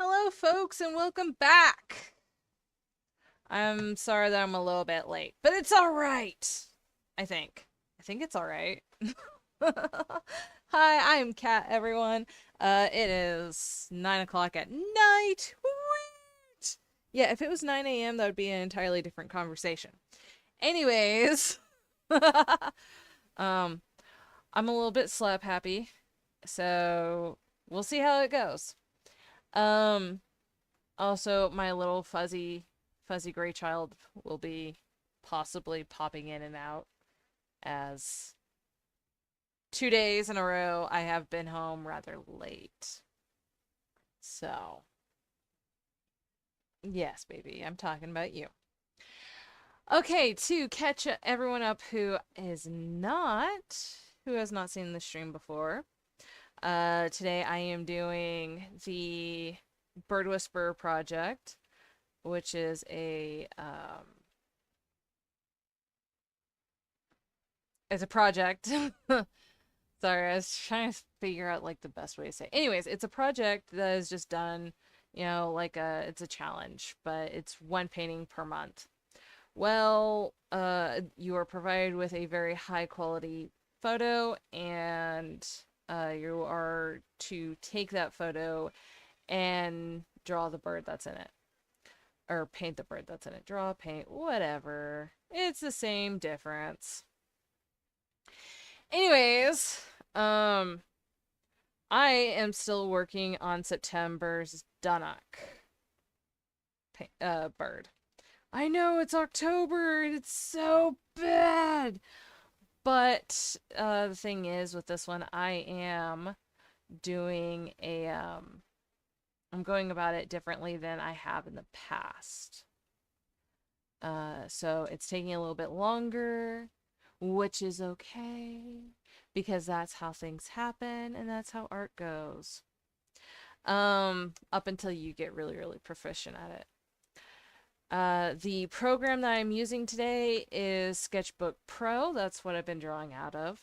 Hello, folks, and welcome back. I'm sorry that I'm a little bit late, but it's all right. I think. I think it's all right. Hi, I'm Kat, everyone. It is 9 o'clock at night. Sweet. Yeah, if it was 9 a.m., that would be an entirely different conversation. Anyways, um, I'm a little bit slap happy, so we'll see how it goes. Um, Also, my little fuzzy gray child will be possibly popping in and out as 2 days in a row I have been home rather late. So, yes, baby, I'm talking about you. Okay, to catch everyone up who has not seen the stream before, today I am doing the Bird Whisperer project, which is it's a project. Sorry, I was trying to figure out like the best way to say. Anyways, it's a project that is just done, it's a challenge, but it's one painting per month. Well, you are provided with a very high quality photo, and you are to take that photo and draw the bird that's in it. Or paint the bird that's in it. Draw, paint, whatever. It's the same difference. Anyways, I am still working on September's Dunnock bird. I know it's October and it's so bad. But the thing is with this one, doing a I'm going about it differently than I have in the past. So it's taking a little bit longer, which is okay because that's how things happen and that's how art goes. Up until you get really, really proficient at it. The program that I'm using today is Sketchbook Pro. That's what I've been drawing out of.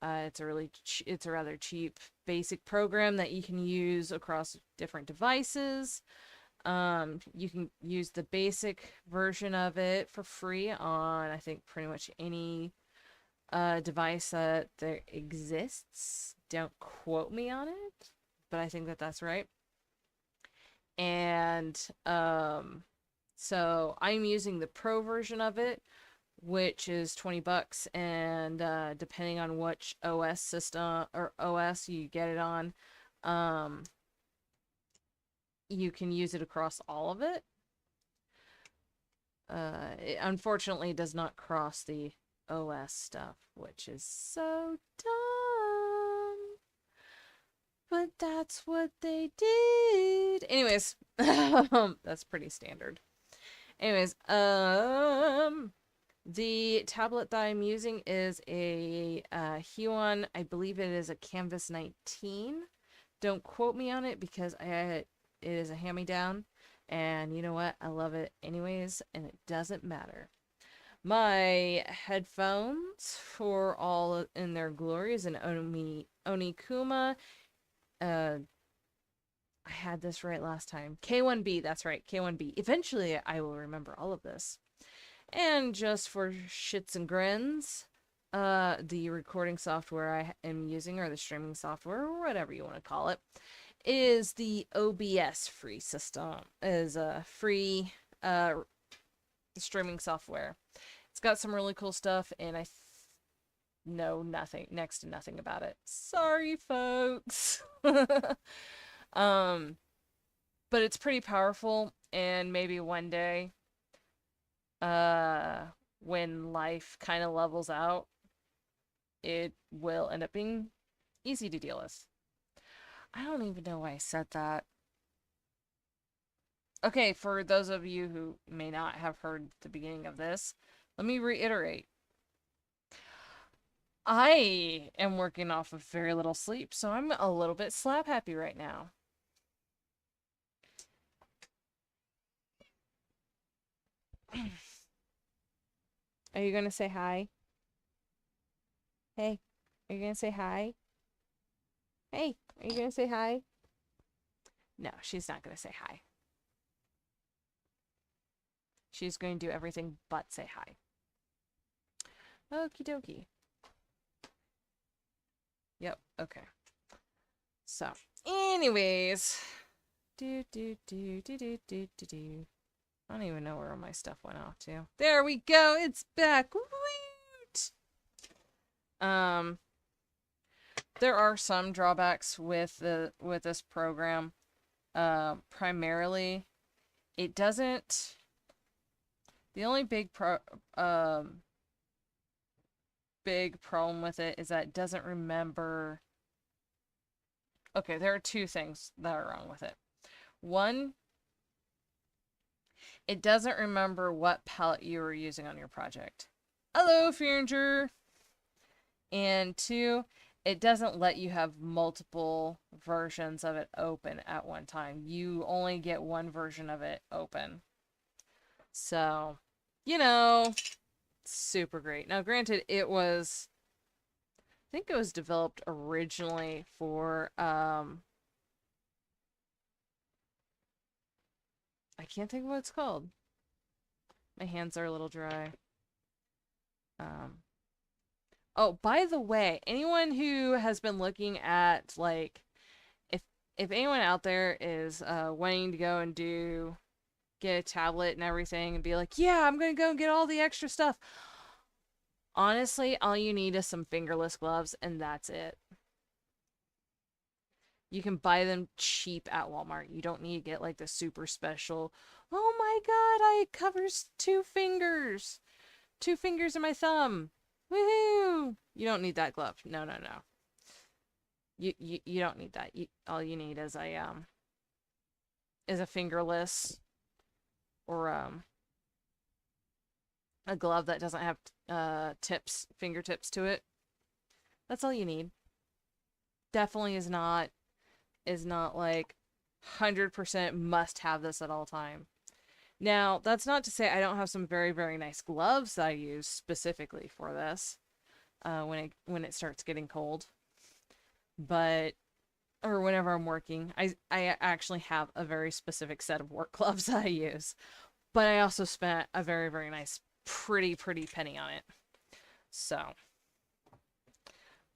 It's a rather cheap basic program that you can use across different devices. You can use the basic version of it for free on, I think, pretty much any device that there exists. Don't quote me on it, but I think that that's right. And so I'm using the pro version of it, which is $20, and depending on which OS system or OS you get it on, you can use it across all of it. It unfortunately does not cross the OS stuff, which is so dumb. But that's what they did. Anyways, that's pretty standard. Anyways, the tablet that I'm using is a Huon. I believe it is a Canvas 19. Don't quote me on it because it is a hand-me-down. And you know what? I love it anyways, and it doesn't matter. My headphones, for all in their glory, is an Onikuma. I had this right last time. K1B, that's right, K1B. Eventually, I will remember all of this. And just for shits and grins, the recording software I am using, or the streaming software, or whatever you want to call it, is the OBS free system. Is a free streaming software. It's got some really cool stuff, and I know next to nothing about it. Sorry, folks. um, but it's pretty powerful, and maybe one day, when life kind of levels out, it will end up being easy to deal with. I don't even know why I said that. Okay, for those of you who may not have heard the beginning of this, let me reiterate. I am working off of very little sleep, so I'm a little bit slap happy right now. Are you gonna say hi? Hey, are you gonna say hi? Hey, are you gonna say hi? No, she's not going to say hi. She's going to do everything but say hi. Okie dokie. Yep, okay. So, anyways. I don't even know where all my stuff went off to. There we go. It's back. Woot! There are some drawbacks with this program. Primarily, it doesn't. The only big problem with it is that it doesn't remember. Okay, there are two things that are wrong with it. One, it doesn't remember what palette you were using on your project. Hello, Fearinger! And two, it doesn't let you have multiple versions of it open at one time. You only get one version of it open. So, you know, super great. Now, granted, I think it was developed originally for, I can't think of what it's called. My hands are a little dry. Oh, by the way, anyone who has been looking at, like, if anyone out there is wanting to go and get a tablet and everything and be like, yeah, I'm gonna go and get all the extra stuff. Honestly, all you need is some fingerless gloves, and that's it. You can buy them cheap at Walmart. You don't need to get, like, the super special, oh my god, it covers 2 fingers. 2 fingers and my thumb. Woohoo! You don't need that glove. No, no, no. You don't need that. All you need is a fingerless or a glove that doesn't have fingertips to it. That's all you need. Definitely is not like 100% must have this at all time. Now, that's not to say I don't have some very, very nice gloves that I use specifically for this when it starts getting cold. But, or whenever I'm working, I actually have a very specific set of work gloves that I use. But I also spent a very, very nice, pretty penny on it. So,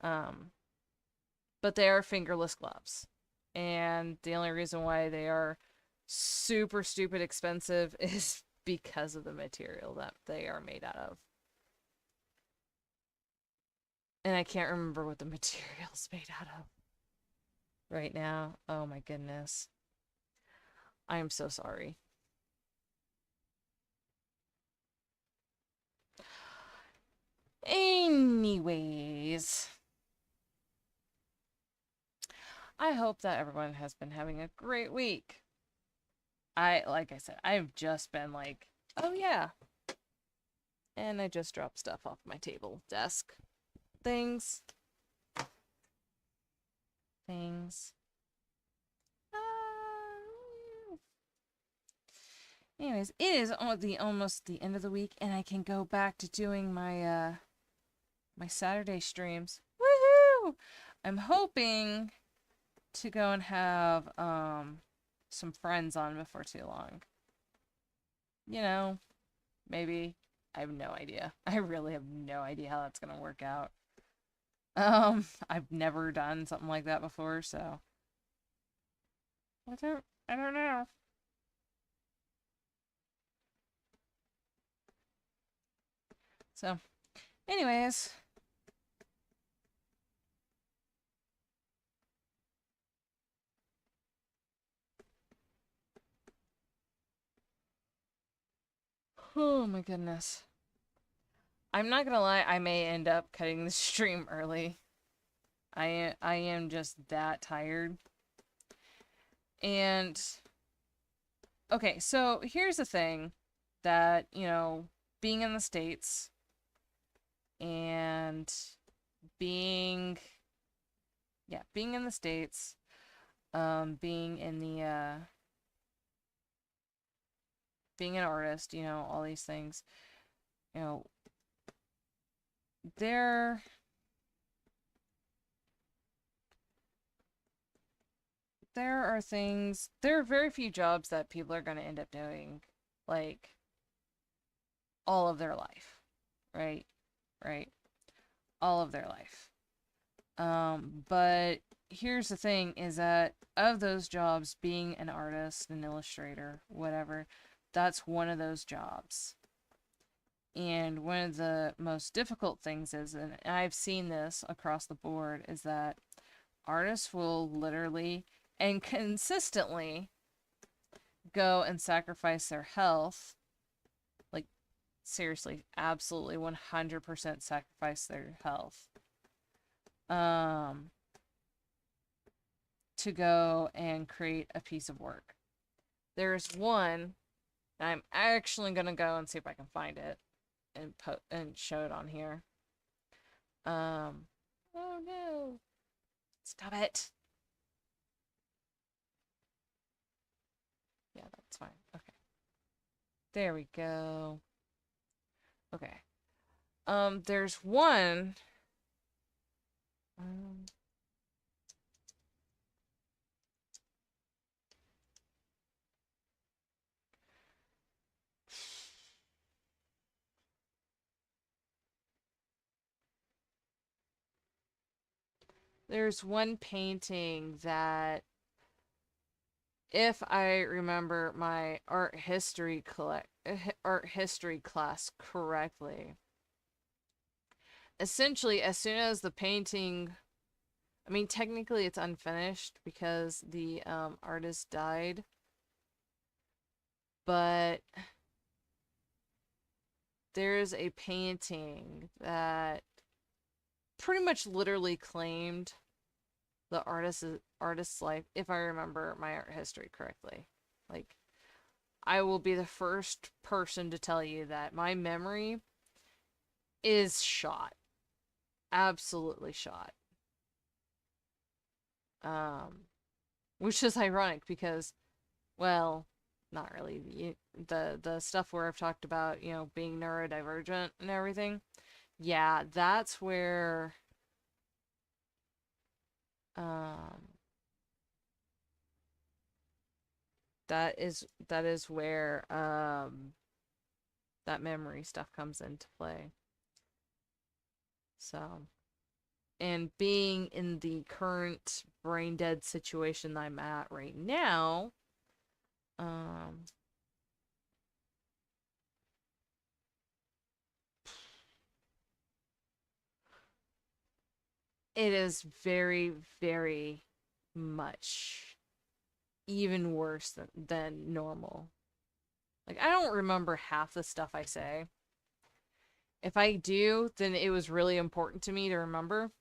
but they are fingerless gloves. And the only reason why they are super stupid expensive is because of the material that they are made out of. And I can't remember what the material's made out of right now. Oh my goodness. I am so sorry. Anyways, I hope that everyone has been having a great week. Like I said, I've just been like, oh yeah. And I just dropped stuff off my table, desk. Things. Anyways, it is almost the end of the week, and I can go back to doing my my Saturday streams. Woohoo! I'm hoping to go and have some friends on before too long. You know, maybe. I have no idea. I really have no idea how that's gonna work out. I've never done something like that before, so I don't know. So, anyways, oh my goodness. I'm not gonna lie, I may end up cutting the stream early. I am just that tired. And okay, so here's the thing that, you know, being in the States and being in the States, being in the being an artist, you know, all these things, you know, there are things, there are very few jobs that people are going to end up doing, like, all of their life, right? Right? All of their life. But here's the thing is that of those jobs, being an artist, an illustrator, whatever, that's one of those jobs. And one of the most difficult things is, and I've seen this across the board, is that artists will literally and consistently go and sacrifice their health. Like, seriously, absolutely 100% sacrifice their health. To go and create a piece of work. There's one, I'm actually gonna go and see if I can find it and show it on here. Oh no. Stop it. Yeah, that's fine. Okay. There we go. Okay. There's one. There's one painting that, if I remember my art history class correctly, essentially as soon as the painting, I mean technically it's unfinished because the artist died, but there's a painting that pretty much literally claimed the artist's life, if I remember my art history correctly. Like, I will be the first person to tell you that my memory is shot. Absolutely shot. Which is ironic because, well, not really. The stuff where I've talked about, you know, being neurodivergent and everything. Yeah, that's where that is where that memory stuff comes into play. So, and being in the current brain dead situation that I'm at right now, it is very, very much even worse than normal. Like, I don't remember half the stuff I say. If I do, then it was really important to me to remember.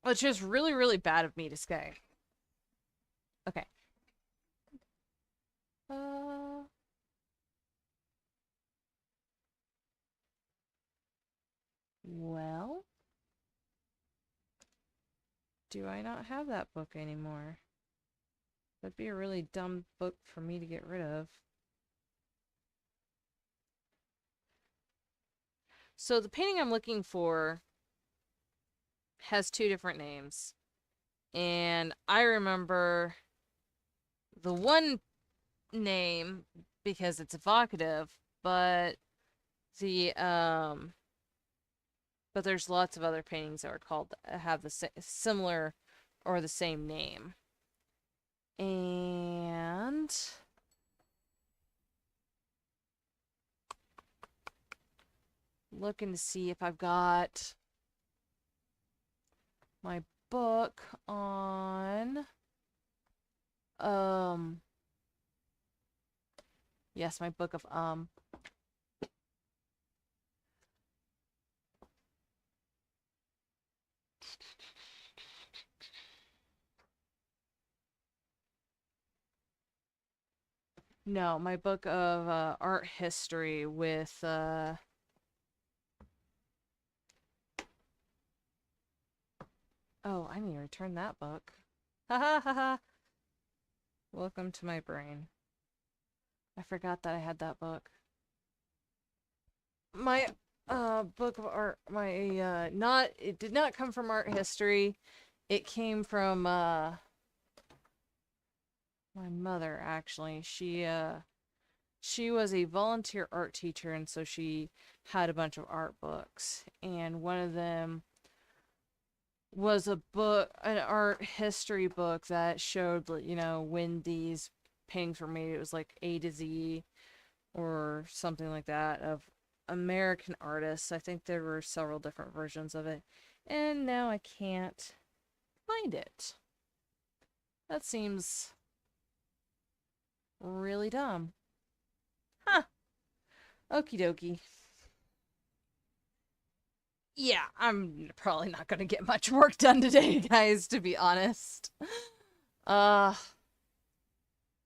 Which is really, really bad of me to say. Okay. Well, do I not have that book anymore? That'd be a really dumb book for me to get rid of. So the painting I'm looking for has two different names. And I remember the one name because it's evocative, but but there's lots of other paintings that are called have the similar or the same name. And looking to see if I've got my book on yes, my book of no, my book of art history with oh, I need to return that book. Ha ha ha ha. Welcome to my brain. I forgot that I had that book. My book of art, my not, it did not come from art history. It came from My mother, actually, she was a volunteer art teacher, and so she had a bunch of art books, and one of them was a book, an art history book that showed, you know, when these paintings were made. It was like A to Z or something like that of American artists. I think there were several different versions of it, and now I can't find it. That seems really dumb. Huh. Okie dokie. Yeah, I'm probably not gonna get much work done today, guys, to be honest. Uh,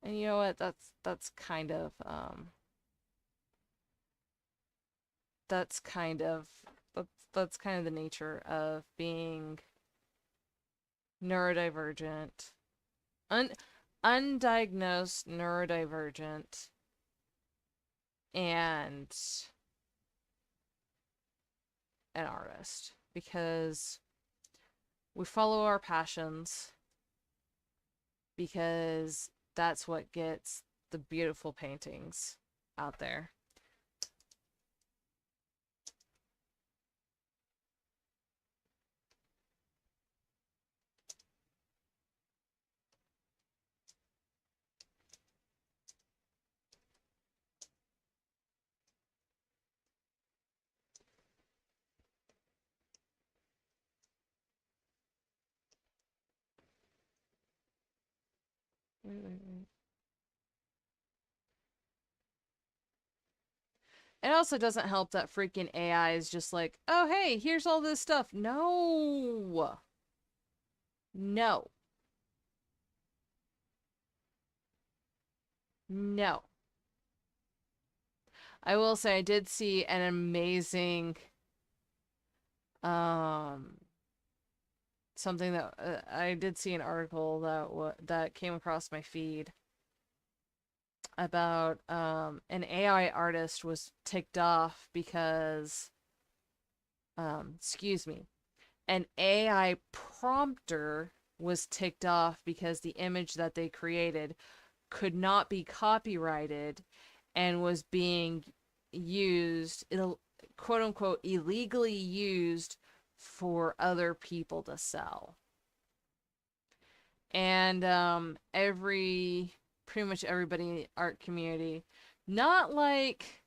and you know what? That's kind of that's kind of that's kind of the nature of being neurodivergent, un undiagnosed neurodivergent, and an artist, because we follow our passions, because that's what gets the beautiful paintings out there. It also doesn't help that freaking AI is just like, oh, hey, here's all this stuff. No. No. No. I will say I did see an amazing um something that I did see an article that came across my feed about an AI artist was ticked off because excuse me, an AI prompter was ticked off because the image that they created could not be copyrighted and was being used, quote unquote, illegally used for other people to sell. And pretty much everybody in the art community, not like,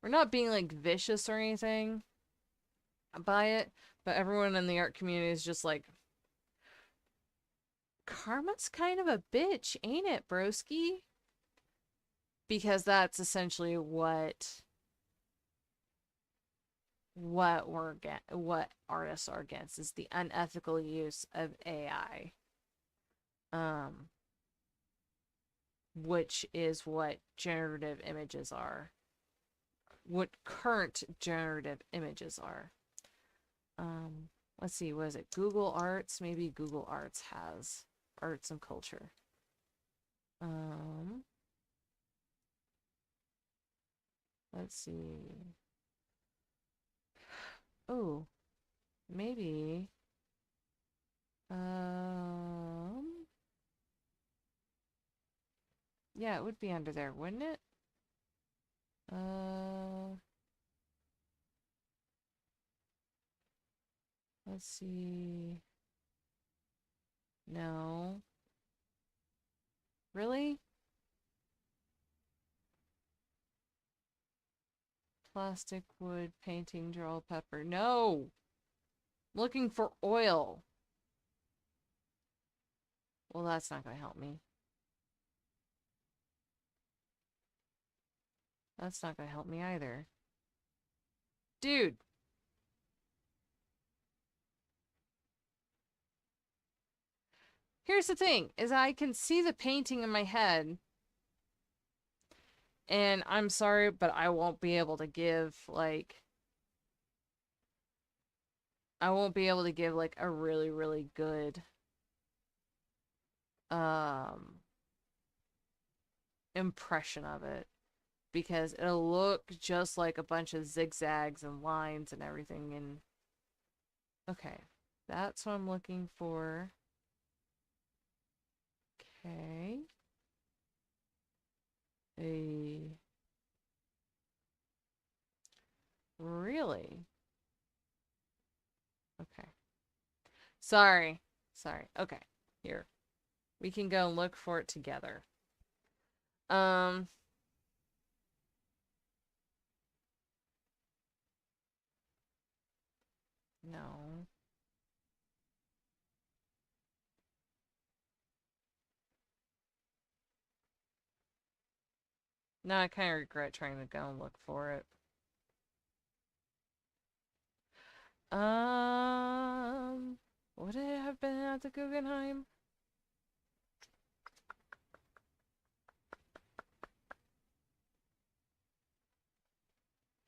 we're not being like vicious or anything by it, but everyone in the art community is just like, karma's kind of a bitch, ain't it, broski? Because that's essentially what artists are against, is the unethical use of AI, um which is what generative images are, what current generative images are. Let's see, was it Google Arts? Maybe Google Arts has arts and culture. Let's see. Oh, maybe. Yeah, it would be under there, wouldn't it? Let's see. No. Really? Plastic, wood, painting, draw, pepper. No! I'm looking for oil. Well, that's not gonna help me. That's not gonna help me either. Dude! Here's the thing, is I can see the painting in my head, and I'm sorry, but I won't be able to give, like, I won't be able to give, like, a really, really good, impression of it. Because it'll look just like a bunch of zigzags and lines and everything, and... Okay. That's what I'm looking for. Okay. A really? Okay. Sorry. Sorry. Okay. Here. We can go and look for it together. Um no. Now I kind of regret trying to go and look for it. Um, would it have been at the Guggenheim?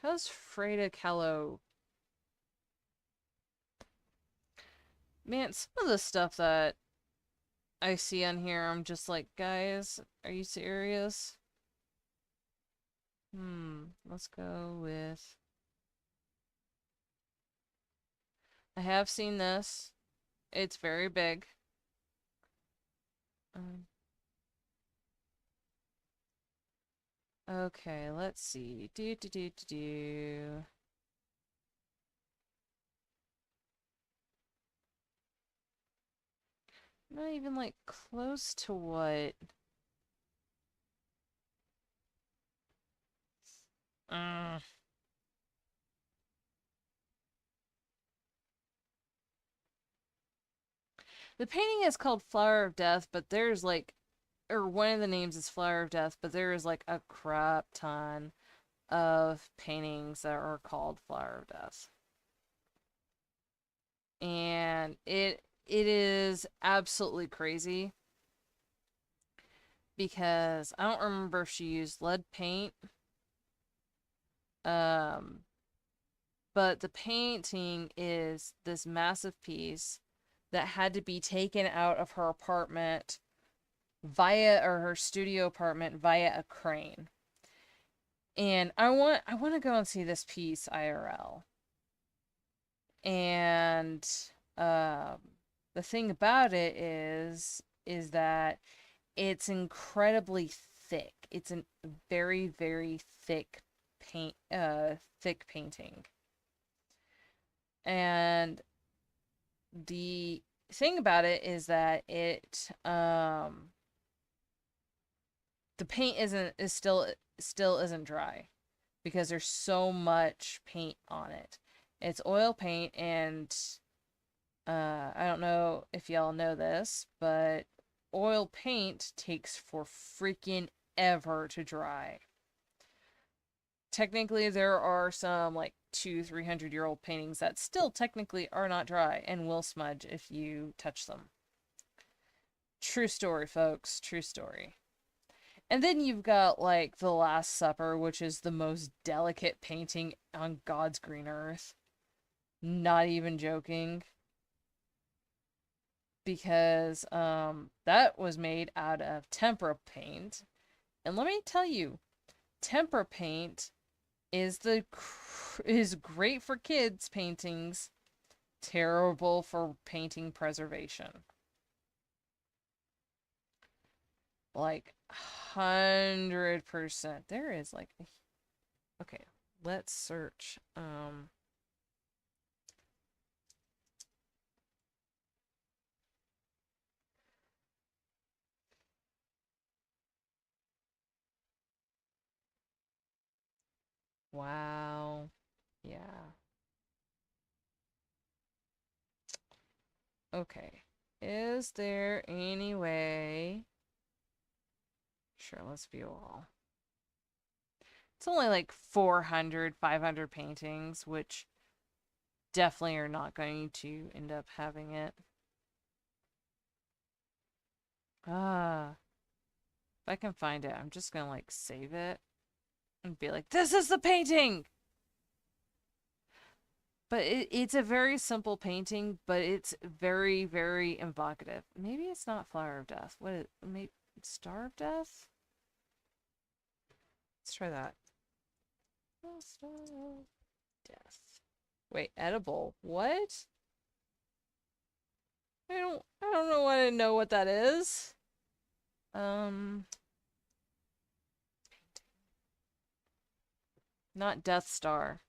How's Freda Kahlo? Man, some of the stuff that I see on here, I'm just like, guys, are you serious? Let's go with... I have seen this. It's very big. Um, okay, let's see. Do. Not even like close to what. Uh, the painting is called Flower of Death, but there's like, or one of the names is Flower of Death, but there is like a crap ton of paintings that are called Flower of Death. And it is absolutely crazy because I don't remember if she used lead paint. Um, but the painting is this massive piece that had to be taken out of her apartment via, or her studio apartment via a crane. And I want to go and see this piece IRL. And um the thing about it is that it's incredibly thick. It's a very, very thick thick painting. And the thing about it is that the paint is still isn't dry because there's so much paint on it. It's oil paint, and I don't know if y'all know this, but oil paint takes for freaking ever to dry. Technically, there are some like 200-300-year-old paintings that still technically are not dry and will smudge if you touch them. True story, folks. True story. And then you've got like The Last Supper, which is the most delicate painting on God's green earth. Not even joking. Because that was made out of tempera paint. And let me tell you, tempera paint is great for kids paintings, terrible for painting preservation. Like 100%. There is like, okay, let's search. Wow. Yeah. Okay. Is there any way? Sure, let's view all. It's only like 400, 500 paintings, which definitely are not going to end up having it. Ah. If I can find it, I'm just gonna like save it and be like, this is the painting! But it's a very simple painting, but it's very, very evocative. Maybe it's not Flower of Death. What is it? Maybe Star of Death? Let's try that. Oh, Star of Death. Wait, edible. What? I don't know what that is. Not Death Star.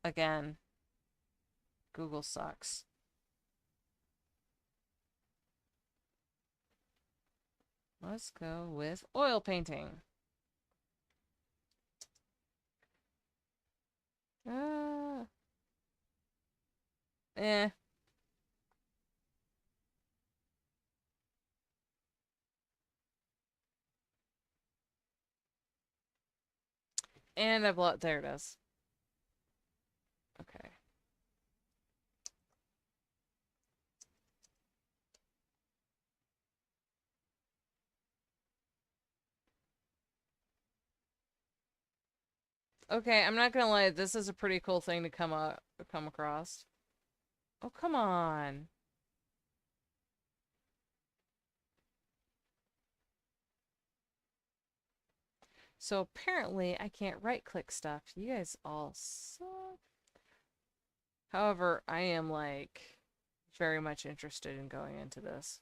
Again, Google sucks. Let's go with oil painting. Eh. And there it is. Okay. Okay, I'm not gonna lie, this is a pretty cool thing to come across. Oh, come on. So apparently I can't right-click stuff. You guys all suck. However, I am like very much interested in going into this.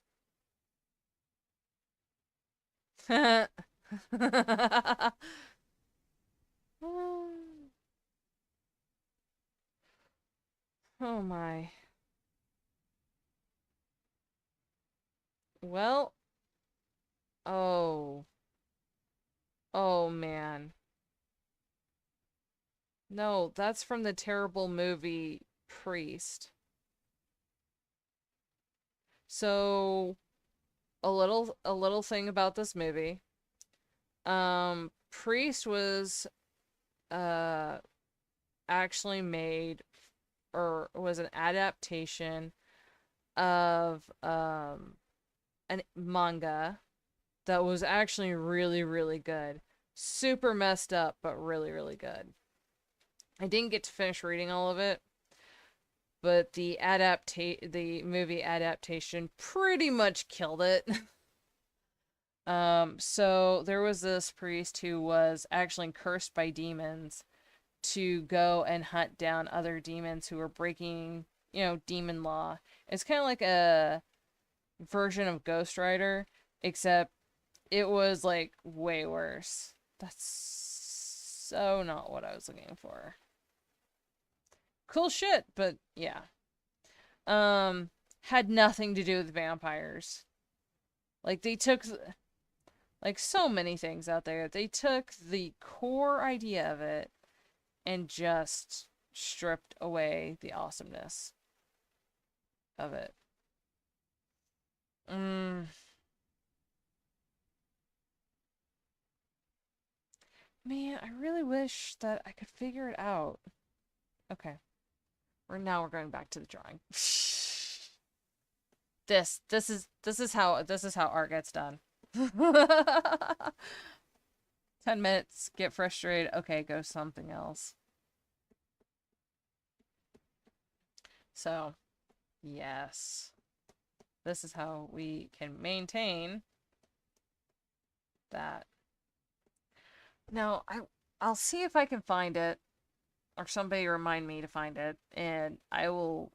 Oh my. Well, oh. Oh man. No, that's from the terrible movie Priest. So, a little thing about this movie. Priest was uh actually made or was an adaptation of an manga that was actually really, really good. Super messed up, but really, really good. I didn't get to finish reading all of it, but the movie adaptation pretty much killed it. So there was this priest who was actually cursed by demons to go and hunt down other demons who were breaking, demon law. It's kind of like a version of Ghost Rider, except it was like way worse. That's so not what I was looking for. Cool shit, but yeah. Had nothing to do with vampires. Like they took like so many things out there. They took the core idea of it and just stripped away the awesomeness of it. Man, I really wish that I could figure it out. Okay. We're going back to the drawing. This is how art gets done. 10 minutes, get frustrated. Okay, go something else. So, yes. This is how we can maintain that. Now, I'll see if I can find it, or somebody remind me to find it, and I'll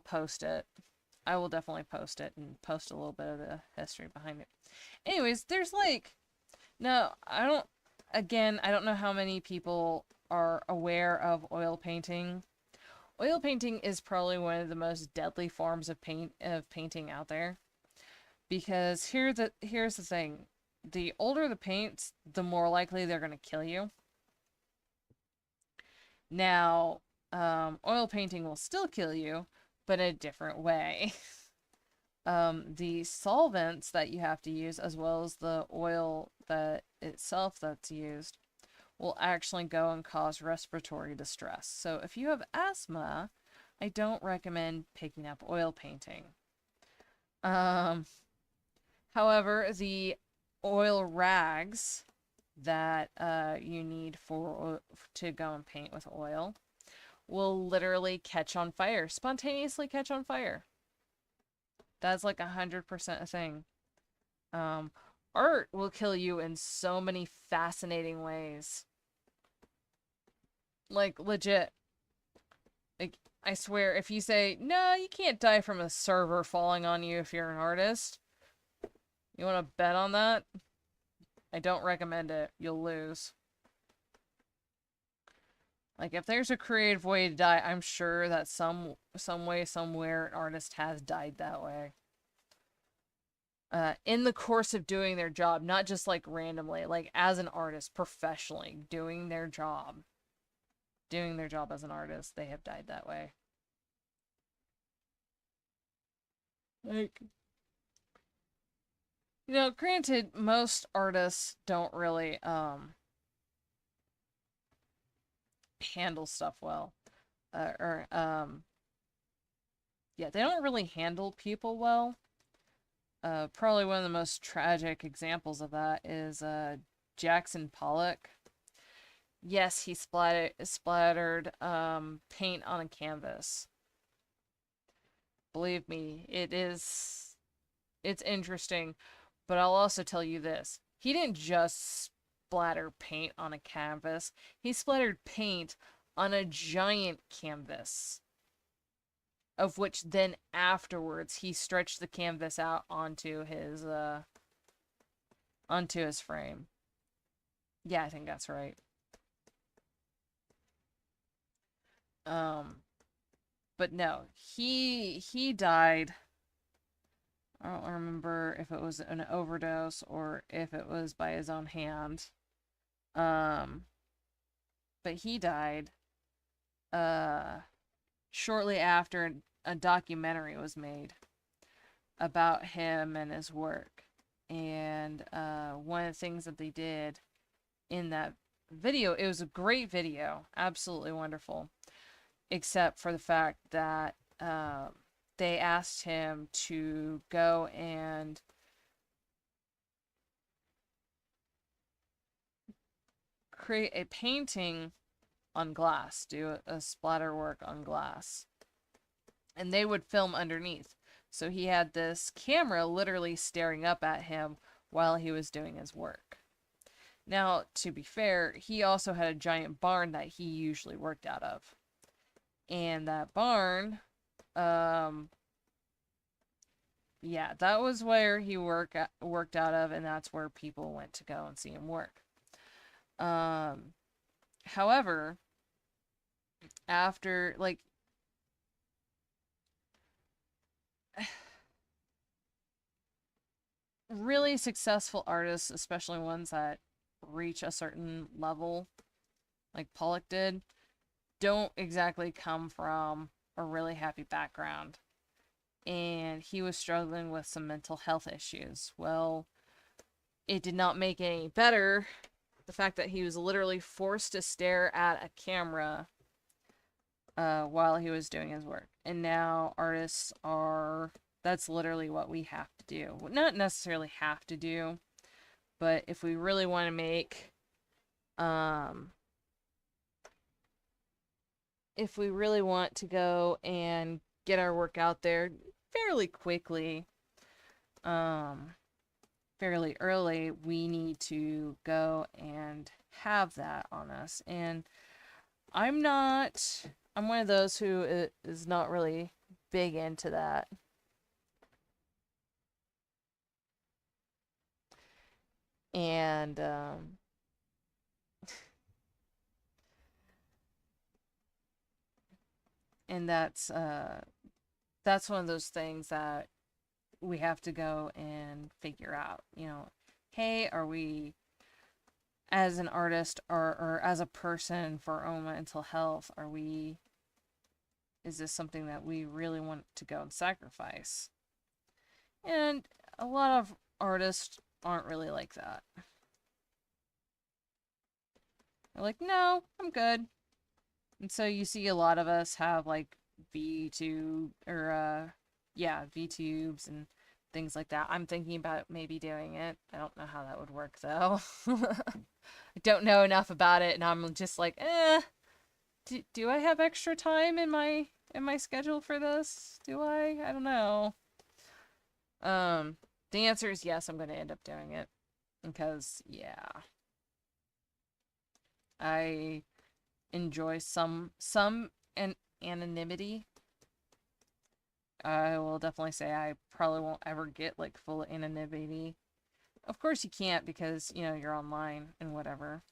post it. I will definitely post it and post a little bit of the history behind it. Anyways, there's like, no, I don't know how many people are aware of oil painting. Oil painting is probably one of the most deadly forms of painting out there. Because here's the thing. The older the paints, the more likely they're going to kill you. Now, oil painting will still kill you, but in a different way. The solvents that you have to use, as well as the oil that itself that's used, will actually go and cause respiratory distress. So if you have asthma, I don't recommend picking up oil painting. However, the oil rags that you need to go and paint with oil will literally catch on fire, spontaneously catch on fire. That's like 100% a thing. Art will kill you in so many fascinating ways. Like, legit. Like, I swear, if you say, no, you can't die from a server falling on you if you're an artist. You want to bet on that? I don't recommend it. You'll lose. Like, if there's a creative way to die, I'm sure that some way, somewhere, an artist has died that way. In the course of doing their job, not just like randomly, like as an artist, professionally, doing their job. Doing their job as an artist, they have died that way. Like, you know, granted, most artists don't really, handle stuff well. Yeah, they don't really handle people well. Probably one of the most tragic examples of that is, Jackson Pollock. Yes, he splattered paint on a canvas. Believe me, it's interesting, but I'll also tell you this. He didn't just splatter paint on a canvas. He splattered paint on a giant canvas, of which then afterwards he stretched the canvas out onto his frame. Yeah, I think that's right. But no, he died. I don't remember if it was an overdose or if it was by his own hand. Um, but he died shortly after a documentary was made about him and his work. And one of the things that they did in that video, it was a great video, absolutely wonderful, except for the fact that they asked him to go and create a painting on glass, do a splatter work on glass. And they would film underneath. So he had this camera literally staring up at him while he was doing his work. Now, to be fair, he also had a giant barn that he usually worked out of. And that barn, yeah, that was where he worked out of, and that's where people went to go and see him work. However, after, like, really successful artists, especially ones that reach a certain level, like Pollock did, don't exactly come from a really happy background. And he was struggling with some mental health issues. Well, it did not make it any better the fact that he was literally forced to stare at a camera while he was doing his work. And now artists are, that's literally what we have to do. Not necessarily have to do, but if we really want to make, if we really want to go and get our work out there fairly quickly, fairly early, we need to go and have that on us. And I'm one of those who is not really big into that. And and that's one of those things that we have to go and figure out. You know, hey, are we, as an artist or as a person for our own mental health, is this something that we really want to go and sacrifice? And a lot of artists aren't really like that. They're like, no, I'm good. And so you see a lot of us have like VTubes and things like that. I'm thinking about maybe doing it. I don't know how that would work though. I don't know enough about it, and I'm just like, do I have extra time in my schedule for this? Do I? I don't know. The answer is yes, I'm going to end up doing it because yeah. I enjoy some anonymity. I will definitely say I probably won't ever get like full anonymity of course you can't because, you know, you're online and whatever.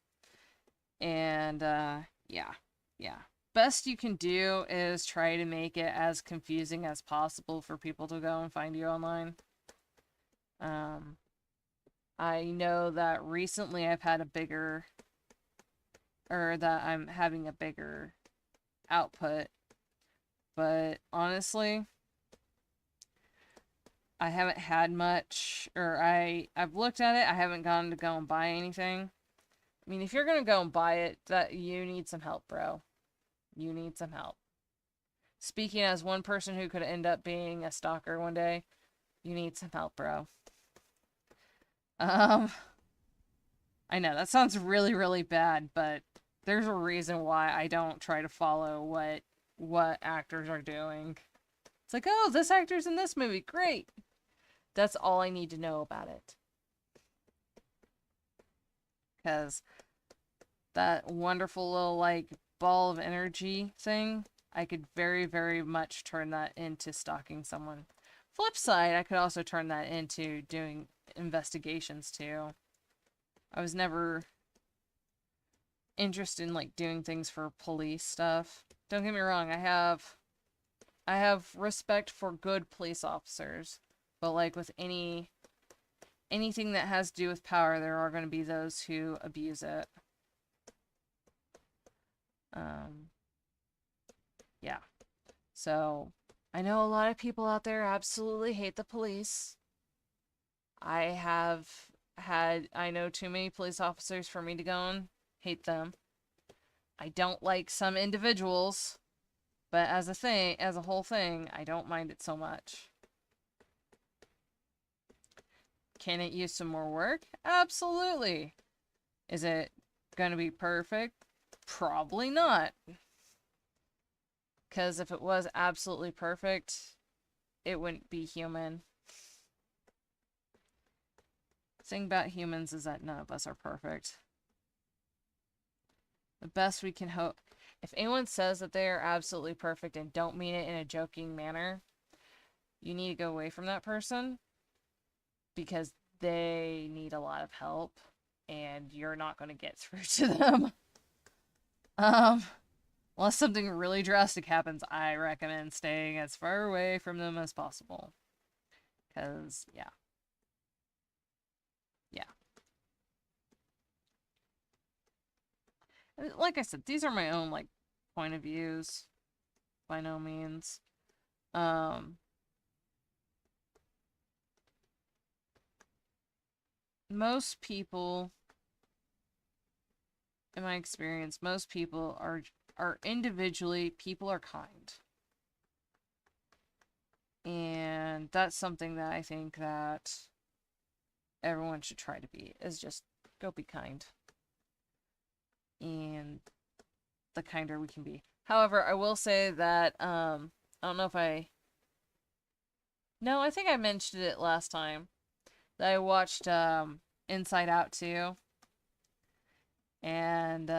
And, yeah. Yeah. Best you can do is try to make it as confusing as possible for people to go and find you online. I know that recently I've had a bigger, or that I'm having a bigger output, but honestly, I haven't had much, or I've looked at it, I haven't gone to go and buy anything. I mean, if you're gonna go and buy it, that you need some help, bro. You need some help. Speaking as one person who could end up being a stalker one day, you need some help, bro. I know that sounds really, really bad, but there's a reason why I don't try to follow what actors are doing. It's like, oh, this actor's in this movie, great. That's all I need to know about it. Because that wonderful little, like, ball of energy thing, I could very, very much turn that into stalking someone. Flip side, I could also turn that into doing investigations, too. I was never interested in, like, doing things for police stuff. Don't get me wrong, I have respect for good police officers. But, like, with anything that has to do with power, there are going to be those who abuse it. Yeah. So, I know a lot of people out there absolutely hate the police. I know too many police officers for me to go and hate them. I don't like some individuals, but as a whole thing, I don't mind it so much. Can it use some more work? Absolutely. Is it going to be perfect? Probably not. Because if it was absolutely perfect, it wouldn't be human. The thing about humans is that none of us are perfect. The best we can hope. If anyone says that they are absolutely perfect and don't mean it in a joking manner, you need to go away from that person. Because they need a lot of help. And you're not going to get through to them. Unless something really drastic happens, I recommend staying as far away from them as possible. Because, yeah. Yeah. Like I said, these are my own, like, point of views. By no means. Most people, in my experience, most people are individually, people are kind. And that's something that I think that everyone should try to be, is just go be kind. And the kinder we can be. However, I will say that, I don't know if no, I think I mentioned it last time, that I watched, Inside Out 2. And,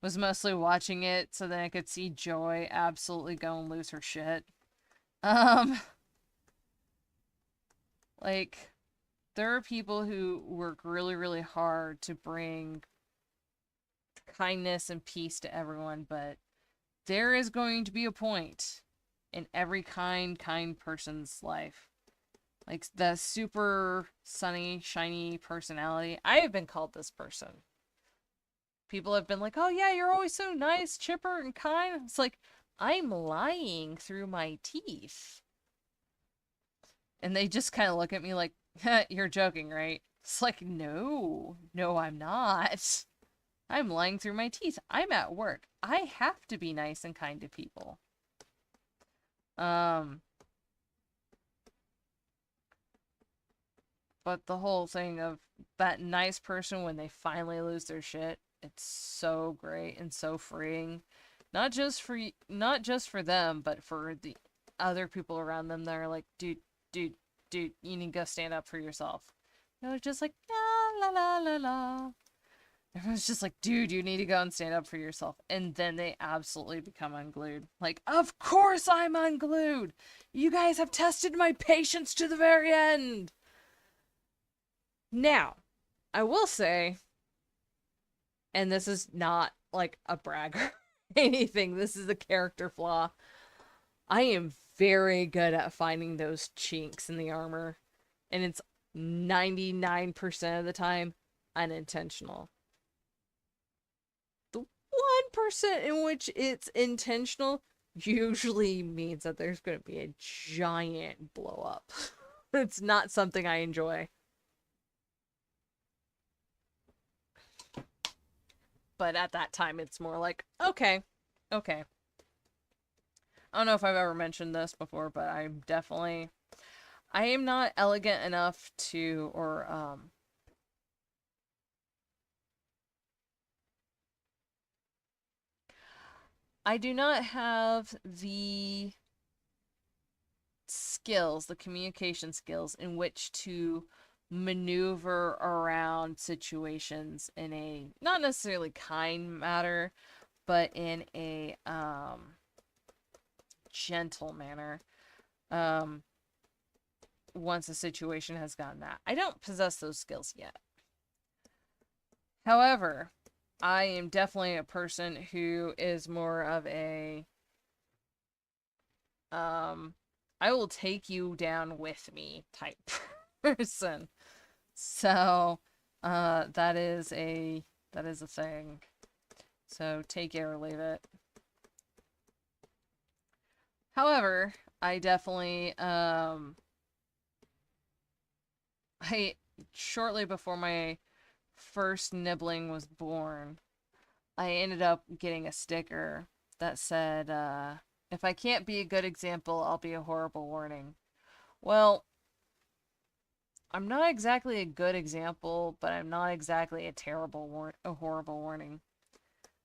was mostly watching it so that I could see Joy absolutely go and lose her shit. Like, there are people who work really, really hard to bring kindness and peace to everyone, but there is going to be a point in every kind person's life. Like, the super sunny, shiny personality. I have been called this person. People have been like, oh yeah, you're always so nice, chipper, and kind. It's like, I'm lying through my teeth. And they just kind of look at me like, you're joking, right? It's like, no, I'm not. I'm lying through my teeth. I'm at work. I have to be nice and kind to people. But the whole thing of that nice person when they finally lose their shit, it's so great and so freeing. Not just for them, but for the other people around them that are like, dude, you need to go stand up for yourself. They're just like, la la la la la. Everyone's just like, dude, you need to go and stand up for yourself. And then they absolutely become unglued. Like, of course I'm unglued. You guys have tested my patience to the very end. Now, I will say, and this is not like a brag or anything, this is a character flaw. I am very good at finding those chinks in the armor. And it's 99% of the time unintentional. The 1% in which it's intentional usually means that there's going to be a giant blow up. It's not something I enjoy. But at that time, it's more like, okay. I don't know if I've ever mentioned this before, but I am not elegant enough to, or, I do not have the skills, the communication skills in which to maneuver around situations in a not necessarily kind manner, but in a gentle manner. Once a situation has gotten that. I don't possess those skills yet. However, I am definitely a person who is more of a I will take you down with me type person. So, that is a thing. So take it or leave it. However, I definitely shortly before my first nibbling was born, I ended up getting a sticker that said, if I can't be a good example, I'll be a horrible warning. Well, I'm not exactly a good example, but I'm not exactly a horrible warning.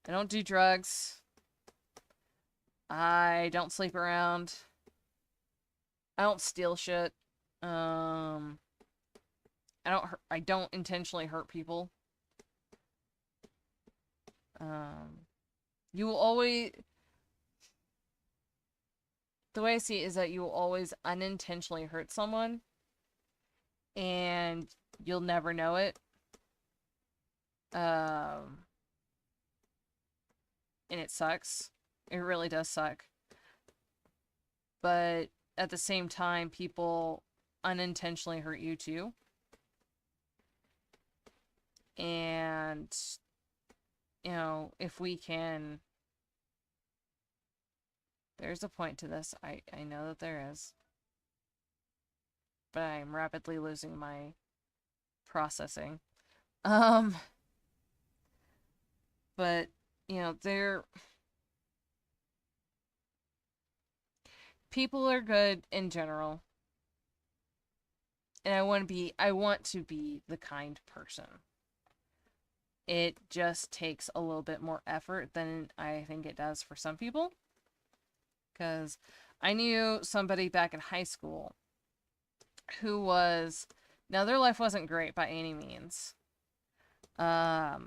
I don't do drugs. I don't sleep around. I don't steal shit. I don't intentionally hurt people. You will always, the way I see it is that you will always unintentionally hurt someone and you'll never know it. And it sucks. It really does suck. But at the same time, people unintentionally hurt you too. And, you know, if we can... There's a point to this. I know that there is. But I'm rapidly losing my processing. But, you know, people are good in general. And I want to be the kind person. It just takes a little bit more effort than I think it does for some people. Because I knew somebody back in high school who was... Now, their life wasn't great by any means. But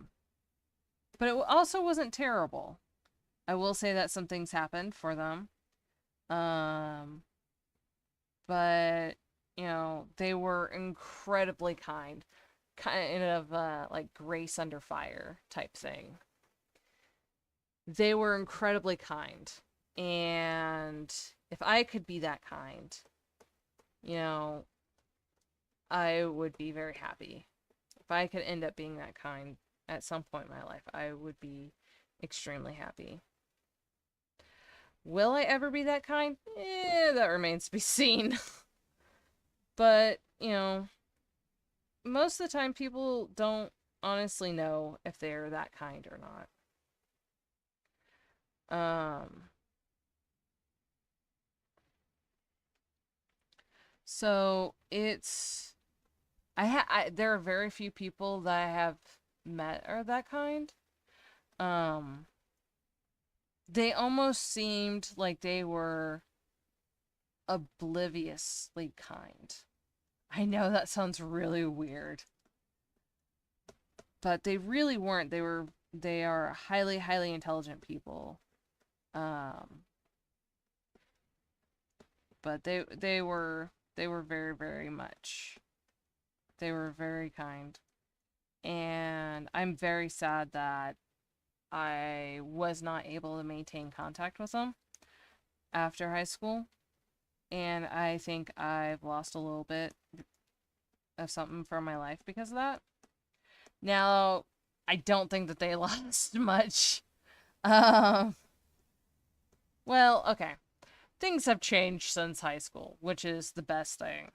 it also wasn't terrible. I will say that some things happened for them. But, you know, they were incredibly kind. Kind of, like, grace under fire type thing. They were incredibly kind. And if I could be that kind, you know, I would be very happy. If I could end up being that kind at some point in my life, I would be extremely happy. Will I ever be that kind? That remains to be seen. But, you know, most of the time people don't honestly know if they're that kind or not. So it's... there are very few people that I have met are that kind. They almost seemed like they were obliviously kind. I know that sounds really weird. but they really weren't. They are highly, highly intelligent people. But they were very, very much. They were very kind. And I'm very sad that I was not able to maintain contact with them after high school. And I think I've lost a little bit of something from my life because of that. Now, I don't think that they lost much. Um, well, okay. Things have changed since high school, which is the best thing.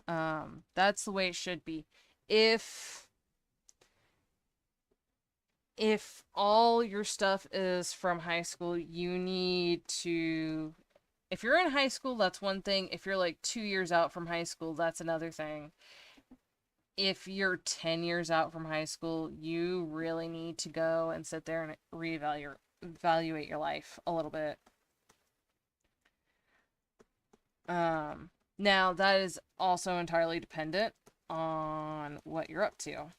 That's the way it should be. If if all your stuff is from high school, you need to, if you're in high school, that's one thing. If you're like 2 years out from high school, that's another thing. If you're 10 years out from high school, you really need to go and sit there and evaluate your life a little bit. Now that is also entirely dependent on what you're up to.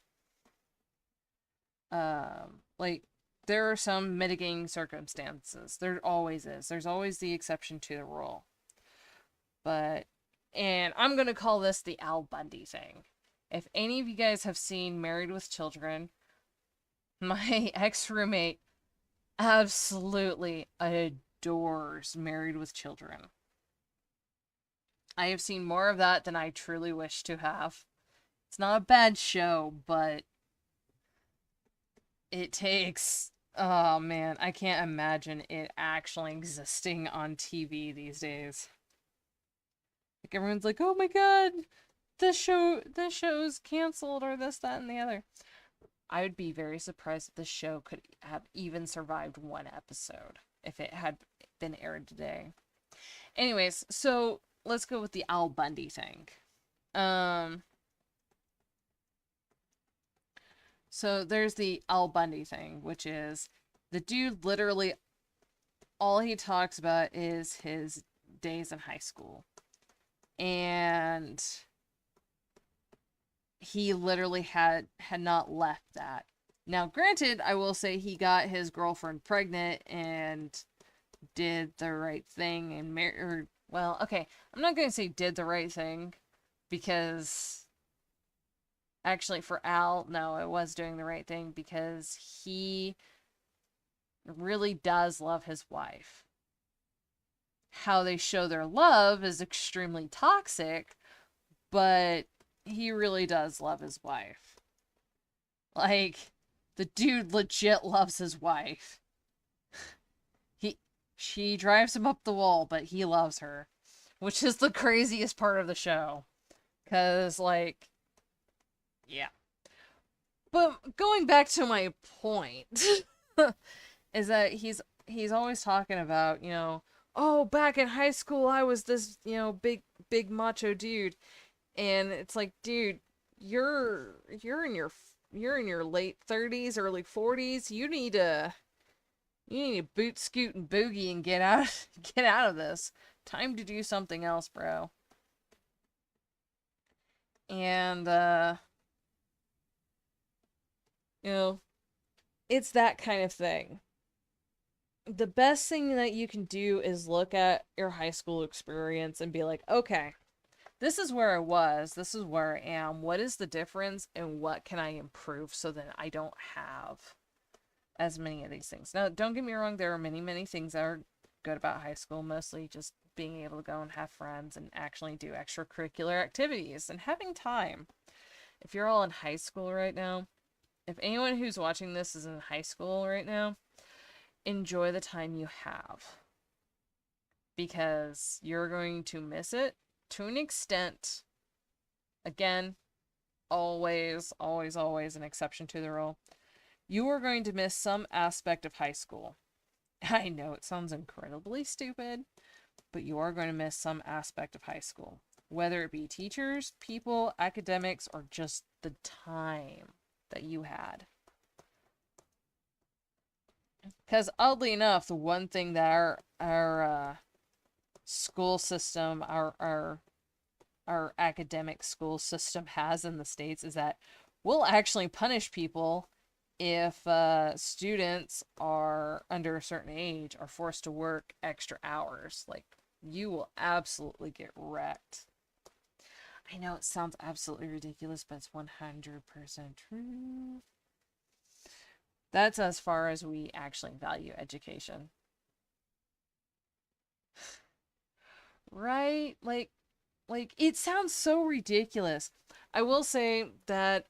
Like, there are some mitigating circumstances. There always is. There's always the exception to the rule. But, and I'm gonna call this the Al Bundy thing. If any of you guys have seen Married with Children, my ex-roommate absolutely adores Married with Children. I have seen more of that than I truly wish to have. It's not a bad show, but it takes... Oh man, I can't imagine it actually existing on TV these days. Like, everyone's like, oh my god, this show's canceled, or this, that, and the other. I would be very surprised if this show could have even survived one episode if it had been aired today. Anyways, so let's go with the Al Bundy thing. So there's the Al Bundy thing, which is the dude literally all he talks about is his days in high school. And he literally had not left that. Now, granted, I will say he got his girlfriend pregnant and did the right thing and well, okay, I'm not going to say did the right thing, because actually for Al, no, it was doing the right thing, because he really does love his wife. How they show their love is extremely toxic, but he really does love his wife. Like, the dude legit loves his wife. She drives him up the wall, but he loves her. Which is the craziest part of the show. 'Cause, like, yeah. But going back to my point, is that he's always talking about, oh, back in high school I was this, big macho dude. And it's like, dude, you're in your late 30s, early 40s. You need to boot, scoot, and boogie and get out of this. Time to do something else, bro. And it's that kind of thing. The best thing that you can do is look at your high school experience and be like, okay, this is where I was, this is where I am, what is the difference, and what can I improve so that I don't have as many of these things. Now, don't get me wrong, there are many, many things that are good about high school, mostly just being able to go and have friends and actually do extracurricular activities and having time. If you're all in high school right now, if anyone who's watching this is in high school right now, enjoy the time you have. Because you're going to miss it to an extent. Again, always, always, always an exception to the rule. You are going to miss some aspect of high school. I know it sounds incredibly stupid, but you are going to miss some aspect of high school. Whether it be teachers, people, academics, or just the time that you had. Because oddly enough, the one thing that our school system, our academic school system has in the States is that we'll actually punish people if students are under a certain age are forced to work extra hours. Like, you will absolutely get wrecked. I know it sounds absolutely ridiculous, but it's 100% true. That's as far as we actually value education. Right? Like it sounds so ridiculous. I will say that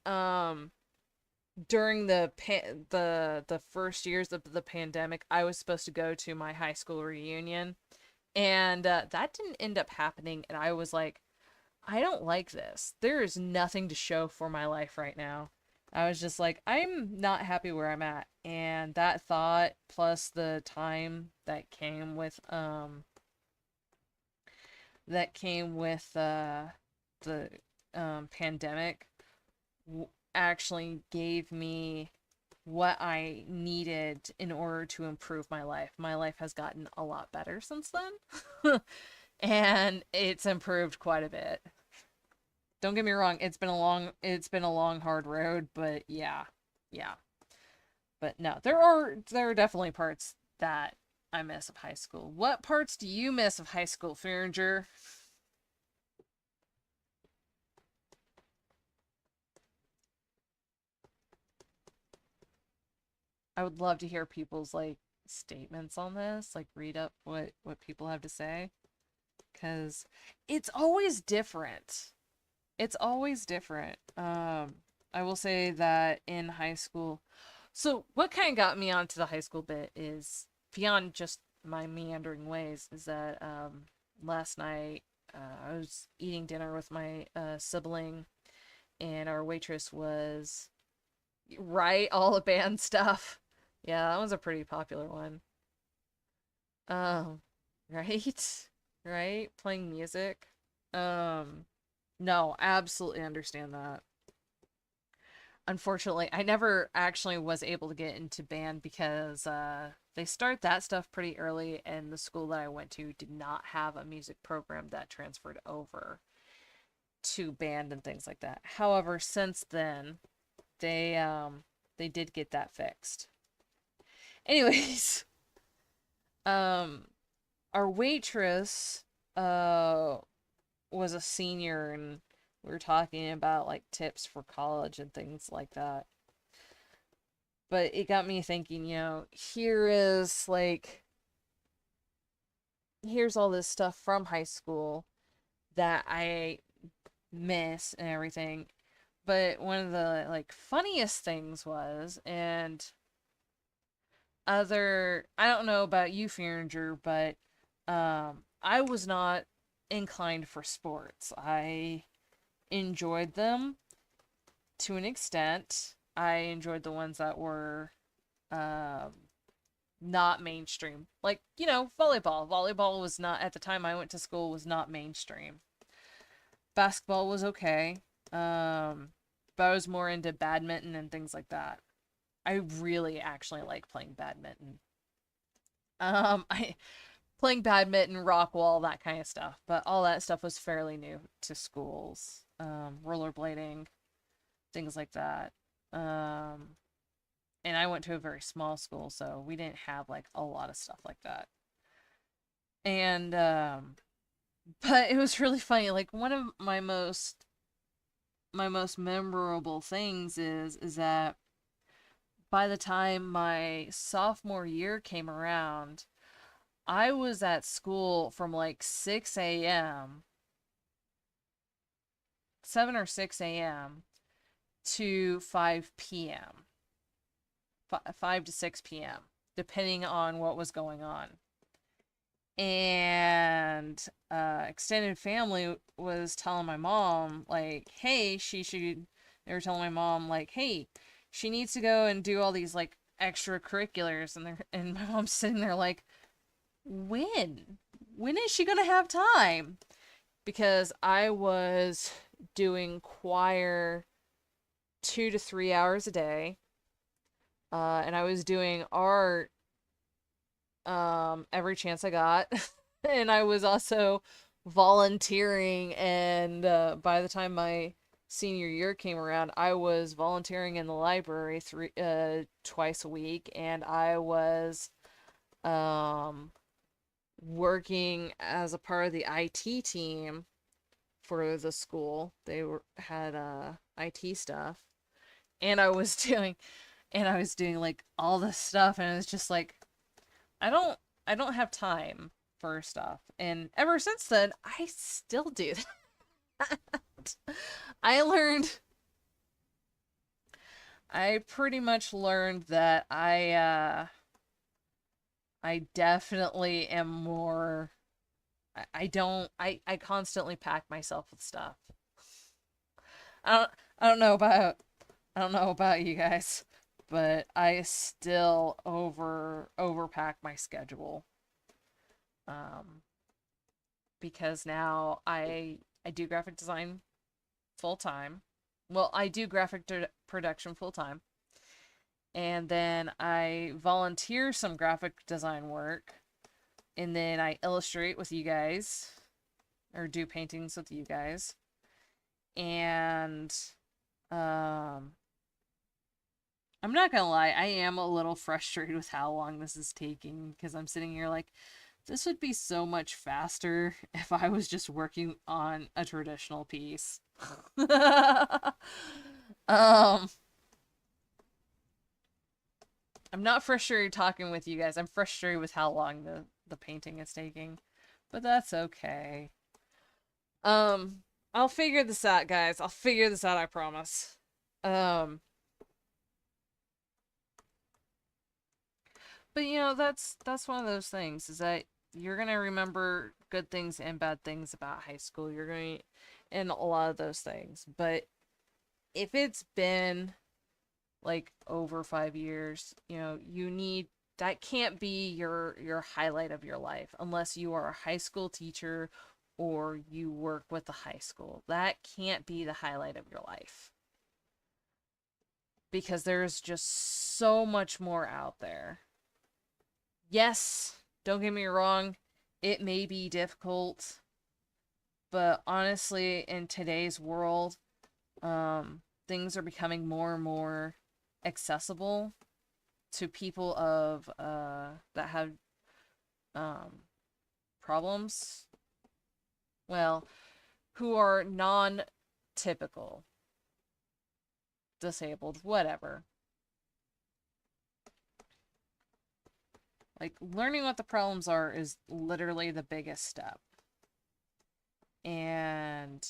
during the first years of the pandemic, I was supposed to go to my high school reunion, and that didn't end up happening. And I was like, I don't like this. There is nothing to show for my life right now. I was just like, I'm not happy where I'm at. And that thought, plus the time that came with the pandemic, actually gave me what I needed in order to improve my life. My life has gotten a lot better since then. And it's improved quite a bit. Don't get me wrong, it's been a long hard road, but yeah. Yeah. But no, there are definitely parts that I miss of high school. What parts do you miss of high school, Feringer? I would love to hear people's like statements on this, like read up what people have to say, cuz it's always different. It's always different. I will say that in high school, so what kind of got me onto the high school bit is beyond just my meandering ways, is that last night I was eating dinner with my sibling, and our waitress was right all the band stuff. Yeah, that was a pretty popular one. Um, right, right, playing music. Um, no, absolutely understand that. Unfortunately, I never actually was able to get into band because they start that stuff pretty early, and the school that I went to did not have a music program that transferred over to band and things like that. However, since then, they did get that fixed. Anyways, um our waitress uh was a senior, and we were talking about like tips for college and things like that. But it got me thinking, here's all this stuff from high school that I miss and everything. But one of the like funniest things was, and I don't know about you, Feringer, but I was not inclined for sports. I enjoyed them to an extent. I enjoyed the ones that were um not mainstream. Like, volleyball. Volleyball was not, at the time I went to school, was not mainstream. Basketball was okay. But I was more into badminton and things like that. I really actually like playing badminton. I playing badminton, rock wall, that kind of stuff. But all that stuff was fairly new to schools. Rollerblading, things like that. Um, and I went to a very small school, so we didn't have like a lot of stuff like that. And but it was really funny. Like, one of my most memorable things is that by the time my sophomore year came around, I was at school from like 6 a.m., 7 or 6 a.m., to 5 p.m., 5 to 6 p.m., depending on what was going on. And extended family was telling my mom, like, hey, they were telling my mom, like, hey, she needs to go and do all these, like, extracurriculars. And my mom's sitting there, like, when? When is she gonna have time? Because I was doing choir 2 to 3 hours a day, and I was doing art every chance I got, and I was also volunteering. And by the time my senior year came around, I was volunteering in the library twice a week, and I was um working as a part of the IT team for the school. Had IT stuff, and I was doing like all this stuff, and it was just like I don't I don't have time for stuff. And ever since then, I still do that. I learned I pretty much learned that I definitely am more I don't I constantly pack myself with stuff. I don't I don't know about I don't know about you guys, but I still overpack my schedule. Um because now I do graphic design full time. Well, I do production full time. And then I volunteer some graphic design work. And then I illustrate with you guys or do paintings with you guys. And um I'm not gonna lie, I am a little frustrated with how long this is taking because I'm sitting here like, this would be so much faster if I was just working on a traditional piece. um, I'm not frustrated talking with you guys. I'm frustrated with how long the painting is taking, but that's okay. Um, I'll figure this out, guys. I'll figure this out, I promise. Um, but that's one of those things is that you're gonna remember good things and bad things about high school. You're going and a lot of those things. But if it's been like over 5 years, you need that can't be your highlight of your life unless you are a high school teacher or you work with the high school. That can't be the highlight of your life because there's just so much more out there. Yes, don't get me wrong, it may be difficult, but honestly, in today's world, things are becoming more and more accessible to people of that have um, problems. Well, who are non-typical, disabled, whatever. Like, learning what the problems are is literally the biggest step. And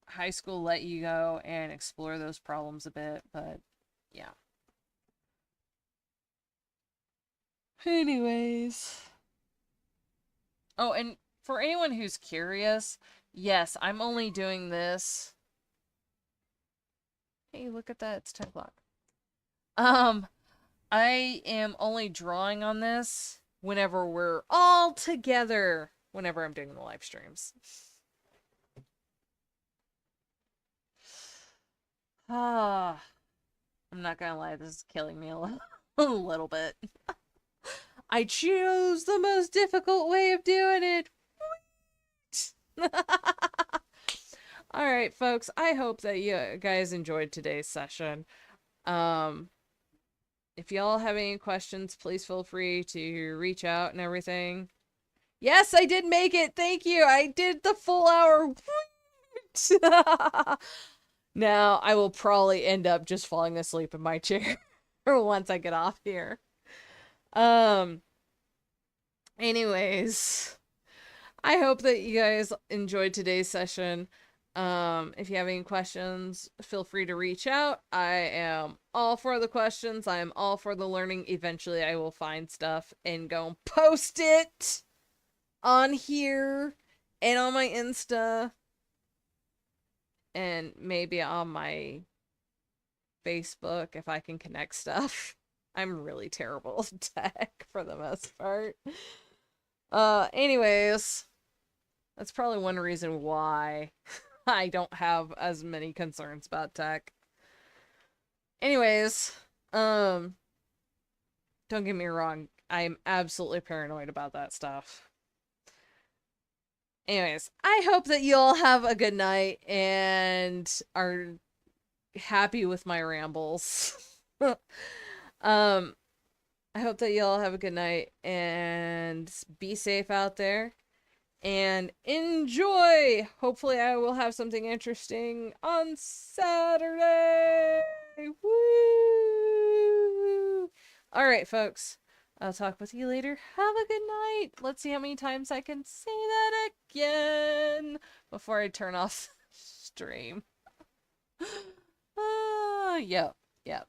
high school let you go and explore those problems a bit, but yeah. Anyways. Oh, and for anyone who's curious, yes, I'm only doing this. Hey, look at that. It's 10 o'clock. Um, I am only drawing on this whenever we're all together, whenever I'm doing the live streams. Ah, I'm not gonna lie, this is killing me a little bit. I choose the most difficult way of doing it. All right, folks. I hope that you guys enjoyed today's session. Um, if y'all have any questions, please feel free to reach out and everything. Yes, I did make it. Thank you. I did the full hour. Now I will probably end up just falling asleep in my chair once I get off here. Anyways, I hope that you guys enjoyed today's session. If you have any questions, feel free to reach out. I am all for the questions. I am all for the learning. Eventually, I will find stuff and go and post it on here and on my Insta and maybe on my Facebook if I can connect stuff. I'm really terrible at tech for the most part. Anyways, that's probably one reason why I don't have as many concerns about tech. Anyways, don't get me wrong, I'm absolutely paranoid about that stuff. Anyways, I hope that you all have a good night and are happy with my rambles. um, I hope that you all have a good night and be safe out there and enjoy. Hopefully, I will have something interesting on Saturday. Woo! All right, folks. I'll talk with you later. Have a good night. Let's see how many times I can say that again before I turn off the stream. Yep, yep.